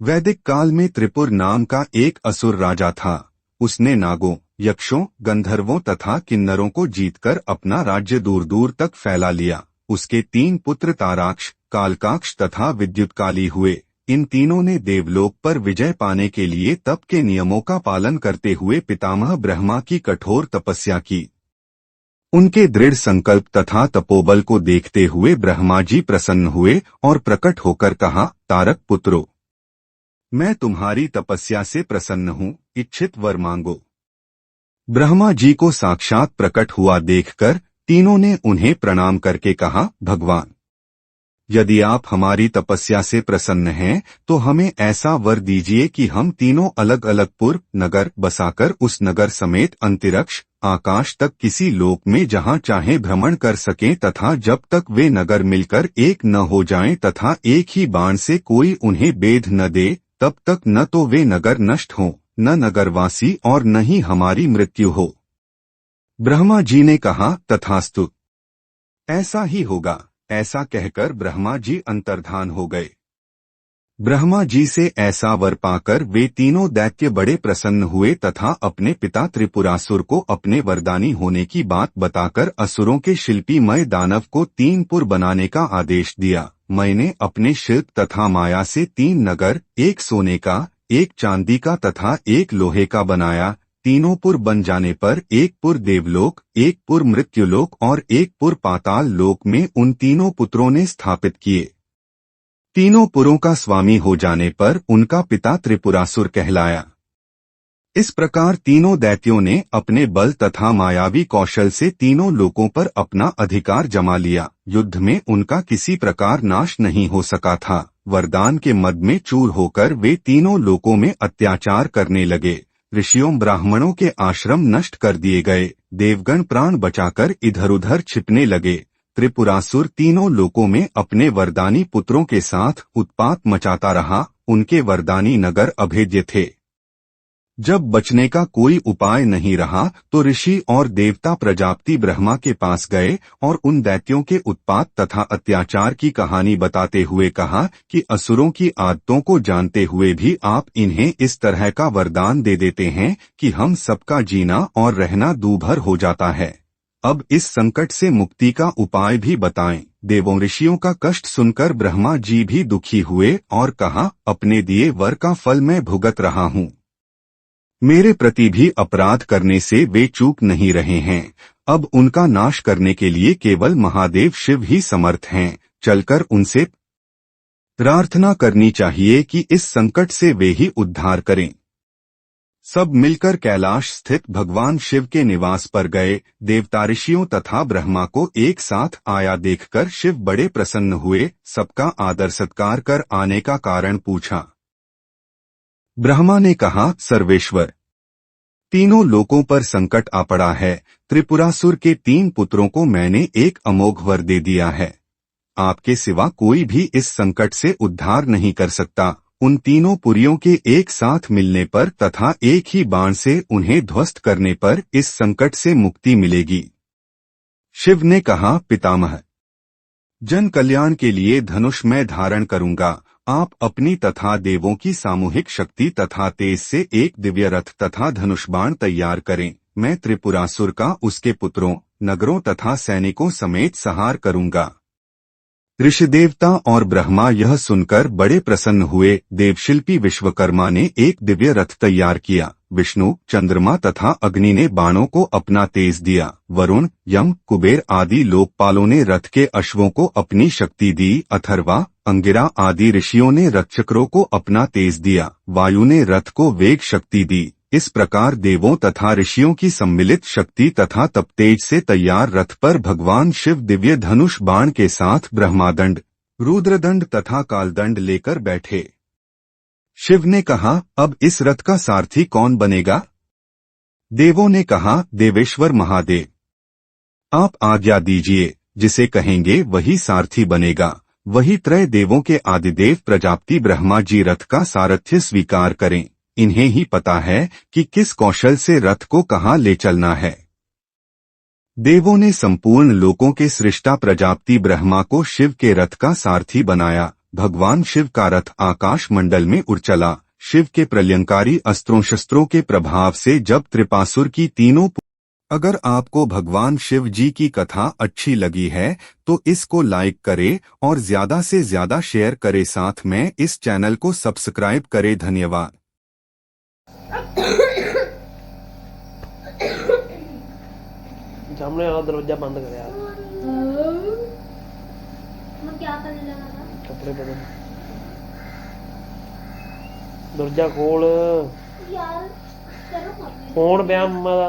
वैदिक काल में त्रिपुर नाम का एक असुर राजा था। उसने नागों, यक्षों, गंधर्वों तथा किन्नरों को जीतकर अपना राज्य दूर दूर तक फैला लिया। उसके 3 पुत्र ताराक्ष, कालकाक्ष तथा विद्युतकाली हुए। इन तीनों ने देवलोक पर विजय पाने के लिए तप के नियमों का पालन करते हुए पितामह ब्रह्मा की कठोर तपस्या की। उनके दृढ़ संकल्प तथा तपोबल को देखते हुए ब्रह्मा जी प्रसन्न हुए और प्रकट होकर कहा, तारक पुत्रों, मैं तुम्हारी तपस्या से प्रसन्न हूँ, इच्छित वर मांगो। ब्रह्मा जी को साक्षात प्रकट हुआ देखकर तीनों ने उन्हें प्रणाम करके कहा, भगवान, यदि आप हमारी तपस्या से प्रसन्न हैं तो हमें ऐसा वर दीजिए कि हम तीनों अलग अलग पुर नगर बसाकर उस नगर समेत अंतरिक्ष आकाश तक किसी लोक में जहां चाहे भ्रमण कर सकें तथा जब तक वे नगर मिलकर एक न हो जाएं तथा एक ही बाण से कोई उन्हें बेध न दे, तब तक न तो वे नगर नष्ट हों, न नगरवासी और न ही हमारी मृत्यु हो। ब्रह्मा जी ने कहा, तथास्तु, ऐसा ही होगा। ऐसा कहकर ब्रह्मा जी अंतर्धान हो गए। ब्रह्मा जी से ऐसा वर पाकर वे तीनों दैत्य बड़े प्रसन्न हुए तथा अपने पिता त्रिपुरासुर को अपने वरदानी होने की बात बताकर असुरों के शिल्पी मय दानव को 3 पुर बनाने का आदेश दिया। मैंने अपने शिल्प तथा माया से 3 नगर, एक सोने का, एक चांदी का तथा एक लोहे का बनाया। तीनों पुर बन जाने पर एक पुर देवलोक, एक पुर मृत्युलोक और एक पुर पाताल लोक में उन तीनों पुत्रों ने स्थापित किए। तीनों पुरों का स्वामी हो जाने पर उनका पिता त्रिपुरासुर कहलाया। इस प्रकार तीनों दैत्यों ने अपने बल तथा मायावी कौशल से तीनों लोकों पर अपना अधिकार जमा लिया। युद्ध में उनका किसी प्रकार नाश नहीं हो सका था। वरदान के मद में चूर होकर वे तीनों लोकों में अत्याचार करने लगे। ऋषियों ब्राह्मणों के आश्रम नष्ट कर दिए गए। देवगण प्राण बचाकर इधर उधर छिपने लगे। त्रिपुरासुर तीनों लोकों में अपने वरदानी पुत्रों के साथ उत्पात मचाता रहा। उनके वरदानी नगर अभेद्य थे। जब बचने का कोई उपाय नहीं रहा तो ऋषि और देवता प्रजापति ब्रह्मा के पास गए और उन दैत्यों के उत्पात तथा अत्याचार की कहानी बताते हुए कहा कि असुरों की आदतों को जानते हुए भी आप इन्हें इस तरह का वरदान दे देते हैं कि हम सबका जीना और रहना दूभर हो जाता है। अब इस संकट से मुक्ति का उपाय भी बताएं। देवों ऋषियों का कष्ट सुनकर ब्रह्मा जी भी दुखी हुए और कहा, अपने दिए वर का फल मैं भुगत रहा हूँ। मेरे प्रति भी अपराध करने से वे चूक नहीं रहे हैं। अब उनका नाश करने के लिए केवल महादेव शिव ही समर्थ हैं। चलकर उनसे प्रार्थना करनी चाहिए कि इस संकट से वे ही उद्धार करें। सब मिलकर कैलाश स्थित भगवान शिव के निवास पर गए। देवता ऋषियों तथा ब्रह्मा को एक साथ आया देखकर शिव बड़े प्रसन्न हुए। सबका आदर सत्कार कर आने का कारण पूछा। ब्रह्मा ने कहा, सर्वेश्वर, तीनों लोकों पर संकट आ पड़ा है। त्रिपुरासुर के 3 पुत्रों को मैंने एक अमोघ वर दे दिया है। आपके सिवा कोई भी इस संकट से उद्धार नहीं कर सकता। उन तीनों पुरियों के एक साथ मिलने पर तथा एक ही बाण से उन्हें ध्वस्त करने पर इस संकट से मुक्ति मिलेगी। शिव ने कहा, पितामह, जन कल्याण के लिए धनुष मैं धारण करूंगा। आप अपनी तथा देवों की सामूहिक शक्ति तथा तेज से एक दिव्य रथ तथा धनुष बाण तैयार करें। मैं त्रिपुरासुर का उसके पुत्रों, नगरों तथा सैनिकों समेत संहार करूंगा। ऋषिदेवता और ब्रह्मा यह सुनकर बड़े प्रसन्न हुए। देवशिल्पी विश्वकर्मा ने एक दिव्य रथ तैयार किया। विष्णु, चंद्रमा तथा अग्नि ने बाणों को अपना तेज दिया। वरुण, यम, कुबेर आदि लोकपालों ने रथ के अश्वों को अपनी शक्ति दी। अथर्वा, अंगिरा आदि ऋषियों ने रथचक्रों को अपना तेज दिया। वायु ने रथ को वेग शक्ति दी। इस प्रकार देवों तथा ऋषियों की सम्मिलित शक्ति तथा तपतेज से तैयार रथ पर भगवान शिव दिव्य धनुष बाण के साथ ब्रह्मादंड, रुद्रदंड तथा कालदंड लेकर बैठे। शिव ने कहा, अब इस रथ का सारथी कौन बनेगा? देवों ने कहा, देवेश्वर महादेव, आप आज्ञा दीजिए। जिसे कहेंगे वही सारथी बनेगा। वही त्रय देवों के आदिदेव प्रजापति ब्रह्मा जी रथ का सारथ्य स्वीकार करें। इन्हें ही पता है कि किस कौशल से रथ को कहाँ ले चलना है। देवों ने संपूर्ण लोकों के सृष्टा प्रजापति ब्रह्मा को शिव के रथ का सारथी बनाया। भगवान शिव का रथ आकाश मंडल में उड़ चला। शिव के प्रलयंकारी अस्त्रों शस्त्रों के प्रभाव से जब त्रिपासुर की तीनों। अगर आपको भगवान शिव जी की कथा अच्छी लगी है तो इसको लाइक करें और ज्यादा से ज्यादा शेयर करें, साथ में इस चैनल को सब्सक्राइब करें। धन्यवाद। सामने वाला दरवाजा बंद कर यार। मैं क्या करने लगा था? कपड़े बदल। दरवाजा खोल। यार करो मत। फोन पिया मम्मा दा।